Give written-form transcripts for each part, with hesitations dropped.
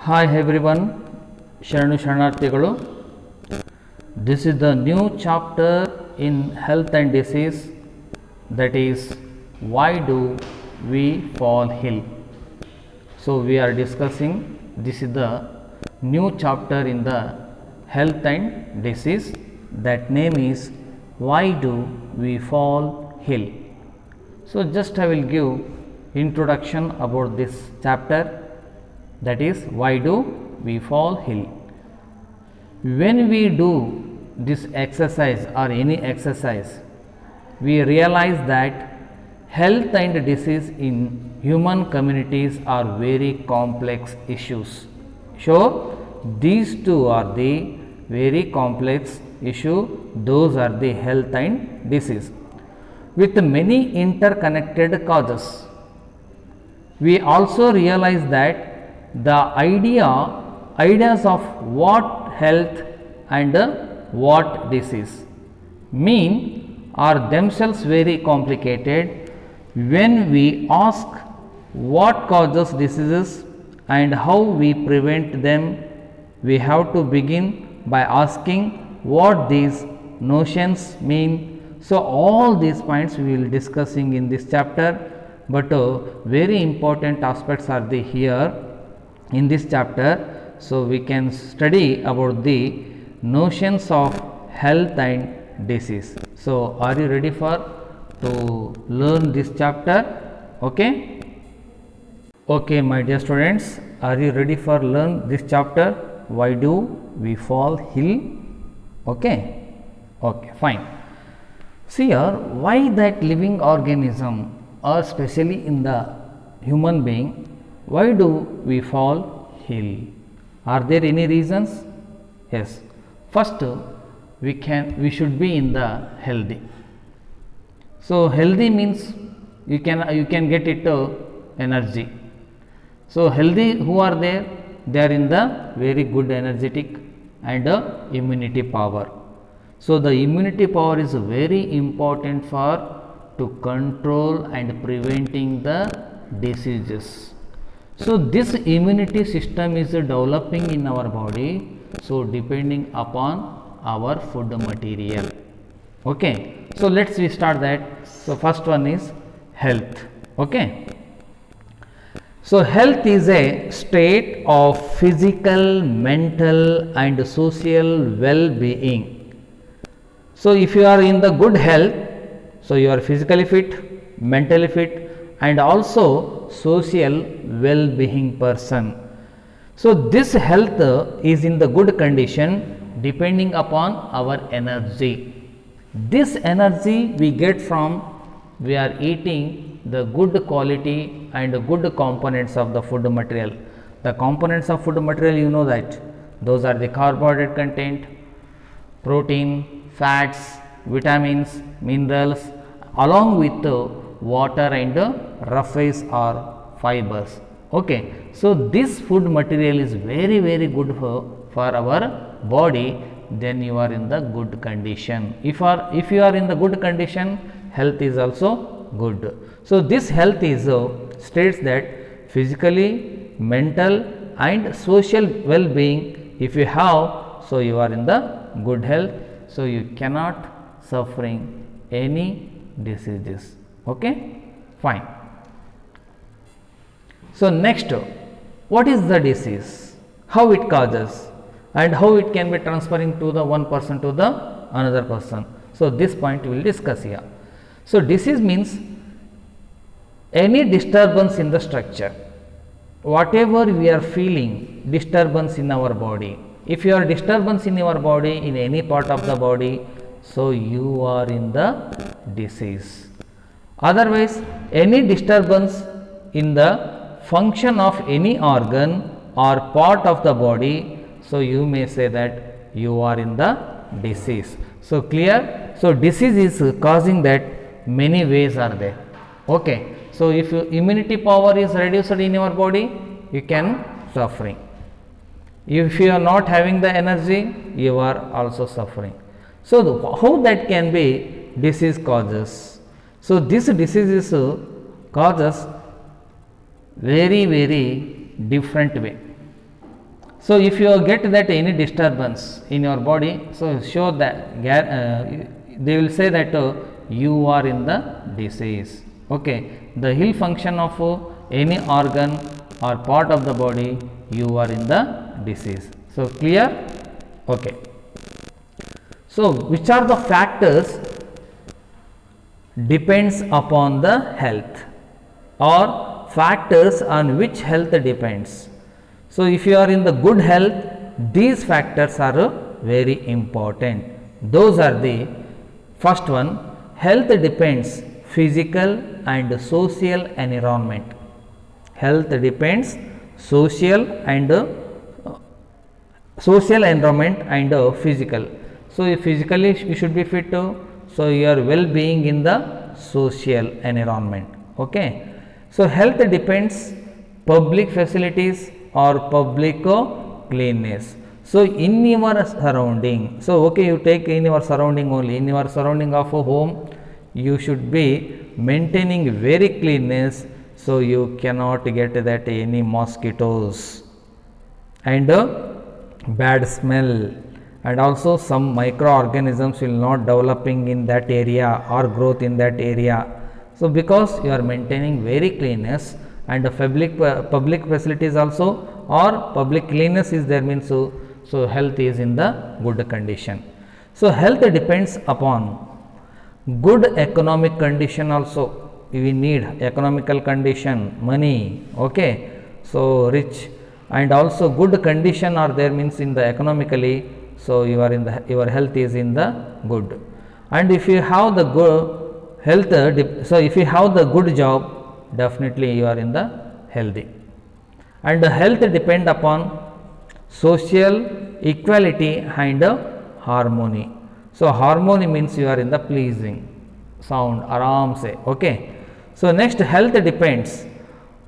Hi everyone, Sharanu Sharanarthigalu. This is the new chapter in health and disease, that is, why do we fall ill? So we are discussing, this is the new chapter in the health and disease, that name is why do we fall ill. So just I will give introduction about this chapter, that is why do we fall ill. When we do this exercise or any exercise, we realize that health and disease in human communities are very complex issues. So these two are the very complex issue, those are the health and disease with many interconnected causes. We also realize that the ideas of what health and what disease mean are themselves very complicated. When we ask what causes diseases and how we prevent them, we have to begin by asking what these notions mean. So all these points we will discussing in this chapter, but very important aspects are the here in this chapter. So we can study about the notions of health and disease. So are you ready for to learn this chapter? Okay, my dear students, are you ready for learn this chapter, why do we fall ill? Okay, fine. See here, why that living organism, or especially in the human being, why do we fall ill? Are there any reasons? Yes. First, we should be in the healthy. So healthy means you can get it energy. So healthy, who are there? They are in the very good energetic and immunity power. So the immunity power is very important for to control and preventing the diseases. So this immunity system is developing in our body, so depending upon our food material. Okay, so let's start that. So first one is health. Okay, so health is a state of physical, mental and social well-being. So if you are in the good health, so you are physically fit, mentally fit and also social well-being person. So this health is in the good condition depending upon our energy. This energy we get from we are eating the good quality and good components of the food material. The components of food material, you know that those are the carbohydrate content, protein, fats, vitamins, minerals along with water and roughage or fibers. Okay, so this food material is very good for our body, then you are in the good condition. If you are in the good condition, health is also good. So this health is states that physically, mental and social well-being if you have, so you are in the good health, so you cannot suffering any diseases. Okay, fine. So next, what is the disease, how it causes and how it can be transferring to the one person to the another person. So this point we will discuss here. So disease means any disturbance in the structure, whatever we are feeling disturbance in our body. If you are disturbance in your body, in any part of the body, so you are in the disease. Otherwise, any disturbance in the function of any organ or part of the body, so you may say that you are in the disease. So clear? So disease is causing that many ways are there. Okay, so if immunity power is reduced in your body, you can suffering. If you are not having the energy, you are also suffering. So how that can be disease causes? So this disease is causes very different way. So if you get that any disturbance in your body, so sure that they will say that you are in the disease. Okay, the ill function of any organ or part of the body, you are in the disease. So clear? Okay. So which are the factors depends upon the health, or factors on which health depends? So if you are in the good health, these factors are very important. Those are the first one, health depends physical and social environment. Health depends social environment and physical. So if physically you should be fit, so your well-being in the social environment. Okay. So health depends public facilities or public cleanness. So in your surrounding, so okay, you take in your surrounding only, in your surrounding of a home, you should be maintaining very cleanness, so you cannot get that any mosquitoes and bad smell, and also some microorganisms will not developing in that area or growth in that area. So because you are maintaining very cleanness, and the public facilities also or public cleanness is there, means so health is in the good condition. So health depends upon good economic condition also. We need economical condition, money, okay, so rich, and also good condition are there, means in the economically, so you are in the, your health is in the good. And if you have the good health, so if you have the good job, definitely you are in the healthy. And the health depend upon social equality and harmony. So harmony means you are in the pleasing sound, aram se, okay. So next, health depends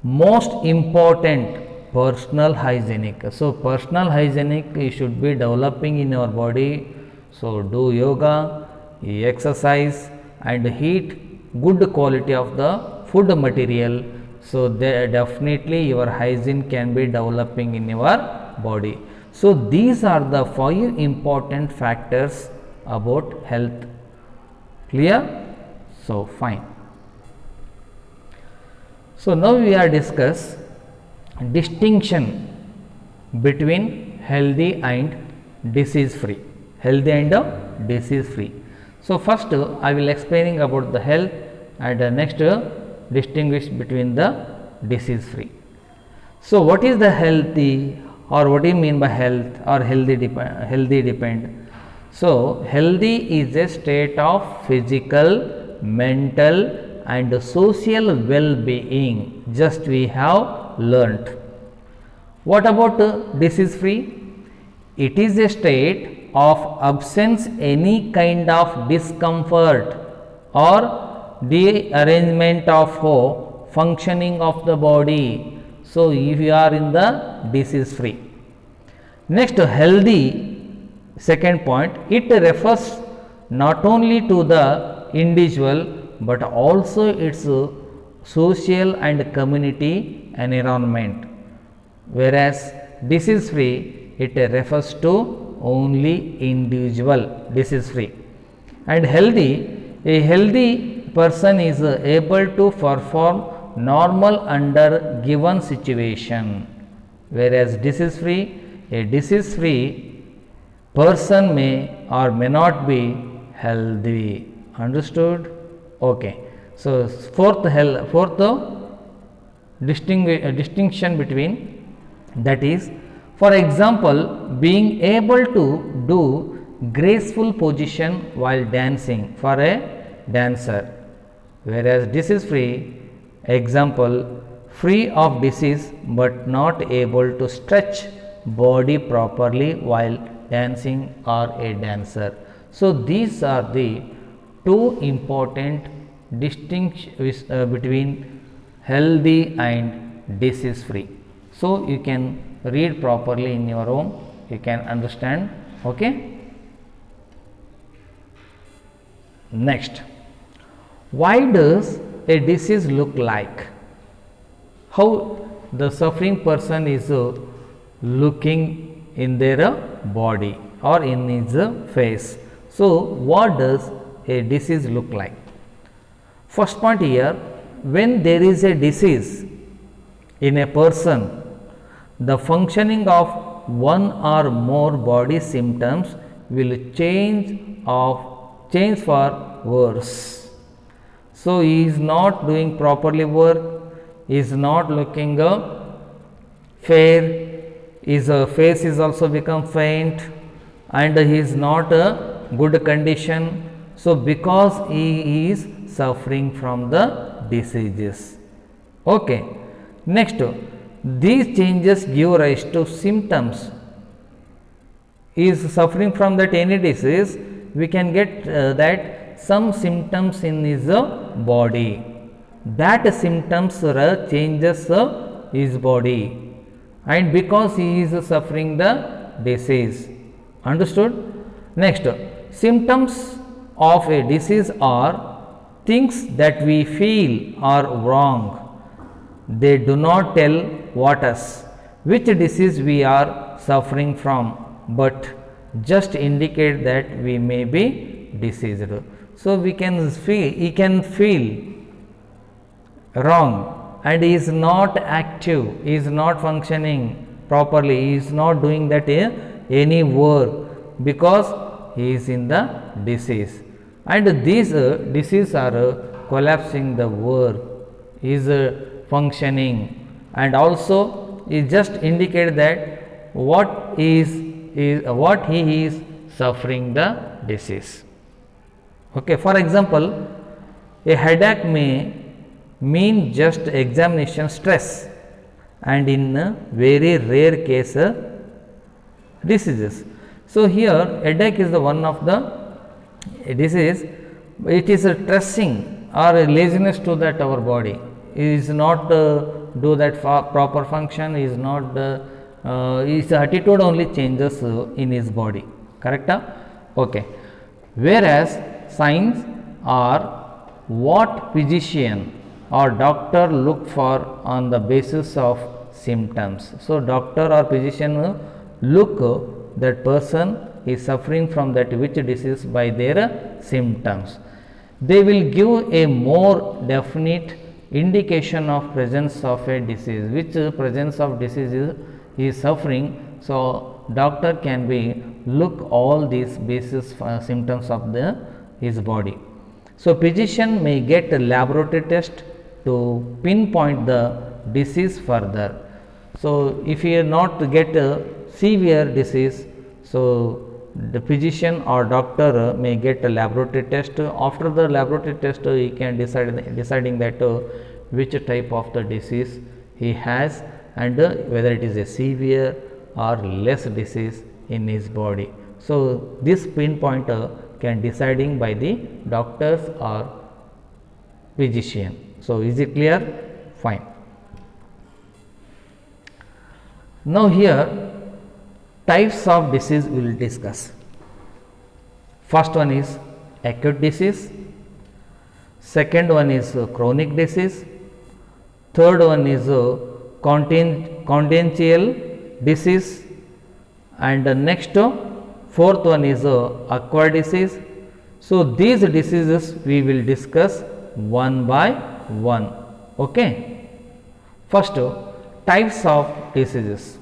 most important personal hygienic. So personal hygienic you should be developing in your body. So do yoga, exercise, and eat good quality of the food material. So definitely your hygiene can be developing in your body. So these are the 5 important factors about health. Clear? So fine. So now we are discuss distinction between healthy and disease free. Healthy and disease free. So first I will explaining about the health, and next distinguish between the disease free. So what is the healthy, or what do you mean by health or healthy depend? So healthy is a state of physical, mental and social well-being, just we have learnt. What about disease free? It is a state of absence any kind of discomfort or dearrangement of functioning of the body. So if you are in the disease free. Next, healthy, second point, it refers not only to the individual but also its social and community environment, whereas disease free it refers to only individual disease free. And healthy, a healthy person is able to perform normal under given situation, whereas disease free, a disease free person may or may not be healthy. Understood? Okay. So fourth distinction between, that is, for example, being able to do graceful position while dancing for a dancer, whereas disease free, example, free of disease but not able to stretch body properly while dancing or a dancer. So these are the 2 important distinctions between healthy and disease free. So you can read properly in your home, you can understand. Okay. Next, why does a disease look like? How the suffering person is looking in their body or in his face. So, what does a disease look like? First point here, when there is a disease in a person, the functioning of one or more body symptoms will change for worse. So, he is not doing properly work, he is not looking fair, his face is also become faint, and he is not a good condition. So, because he is suffering from the diseases. Okay. Next, these changes give rise to symptoms. He is suffering from that any disease, we can get that some symptoms in his body. That symptoms changes his body, and because he is suffering the disease. Understood? Next, symptoms of a disease are things that we feel are wrong. They do not tell what us which disease we are suffering from, but just indicate that we may be diseased. So, we can feel, he can feel wrong and he is not active, he is not functioning properly, he is not doing that any work because he is in the disease, and these diseases are collapsing the work, is functioning, and also it just indicate that what he is suffering the disease. Okay. For example, a headache may mean just examination stress, and in a very rare case diseases. So, here headache is the one of the disease, it is a stressing or a laziness to that our body, is not do that proper function, is not his attitude only changes in his body, correct? Okay. Whereas signs are what physician or doctor look for on the basis of symptoms. So, doctor or physician look that person is suffering from that which disease by their symptoms. They will give a more definite indication of presence of a disease, which presence of disease is suffering. So, doctor can be look all these basis symptoms of his body. So, physician may get a laboratory test to pinpoint the disease further. So, if he not get a severe disease, so the physician or doctor may get a laboratory test. After the laboratory test, he can deciding that which type of the disease he has, and whether it is a severe or less disease in his body. So, this pinpoint can deciding by the doctors or physician. So, is it clear? Fine. Now, here types of disease we will discuss. First one is acute disease, second one is chronic disease, third one is congenital disease, and next fourth one is acquired disease. So, these diseases we will discuss one by one. Okay. First, types of diseases.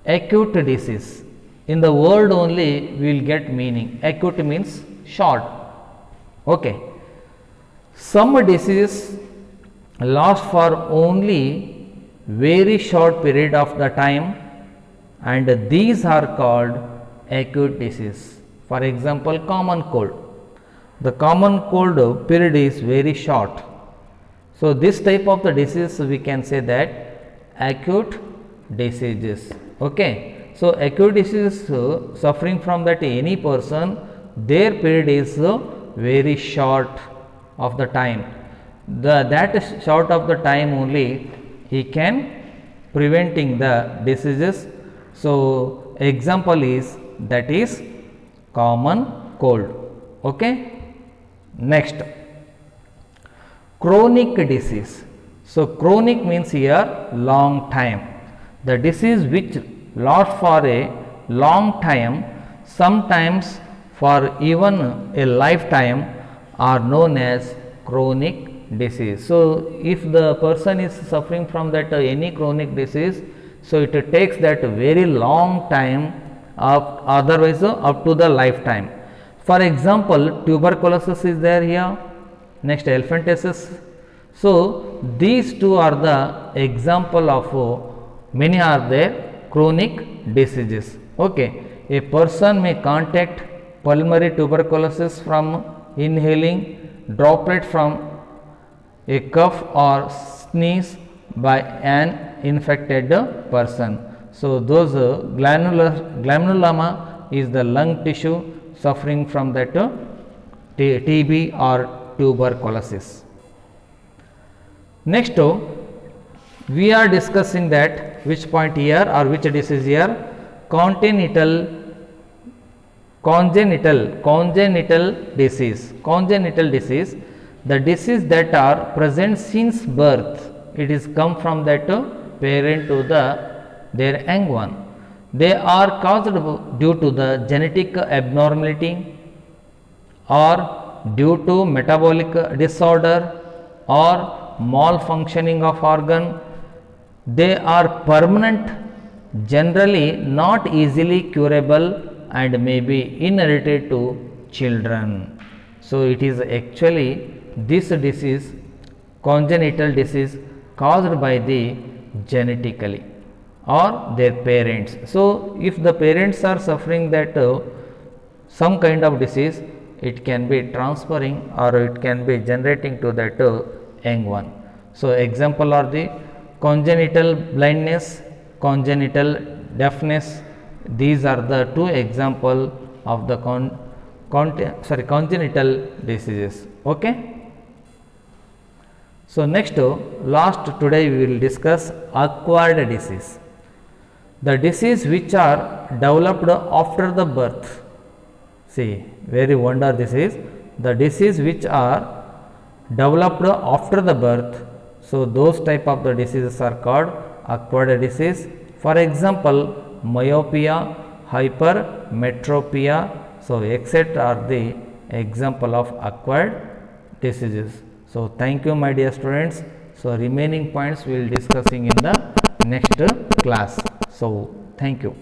Acute disease, in the word only we will get meaning. Acute means short. Okay. Some diseases last for only very short period of the time, and these are called acute disease. For example, common cold. The common cold period is very short. So, this type of the disease we can say that acute diseases. Okay. So, acute disease suffering from that any person, their period is very short of the time. That is short of the time only he can preventing the diseases. So, example is that is common cold. Okay. Next, chronic disease. So, chronic means here long time. The disease which last for a long time, sometimes for even a lifetime, are known as chronic disease. So, if the person is suffering from that any chronic disease, so it takes that very long time, otherwise up to the lifetime. For example, tuberculosis is there here, next elephantiasis. So, these two are the example of many are there chronic diseases. Okay. A person may contract pulmonary tuberculosis from inhaling droplet from a cough or sneeze by an infected person. So, those granuloma is the lung tissue suffering from that TB or tuberculosis. Next, we are discussing that which point here or which disease here, congenital disease. Congenital disease, the disease that are present since birth, it is come from that parent to their young one. They are caused due to the genetic abnormality or due to metabolic disorder or malfunctioning of organ. They are permanent, generally not easily curable, and may be inherited to children. So, it is actually this disease, congenital disease, caused by the genetically or their parents. So, if the parents are suffering that some kind of disease, it can be transferring or it can be generating to that young one. So, example are the congenital blindness, congenital deafness. These are the two example of the congenital diseases. Okay. So, next last today we will discuss acquired disease. The disease which are developed after the birth. See, very wonder this is the disease which are developed after the birth. So, those type of the diseases are called acquired disease. For example, myopia, hypermetropia, so etc. are the example of acquired diseases. So, thank you my dear students. So, remaining points we will discussing in the next class. So, thank you.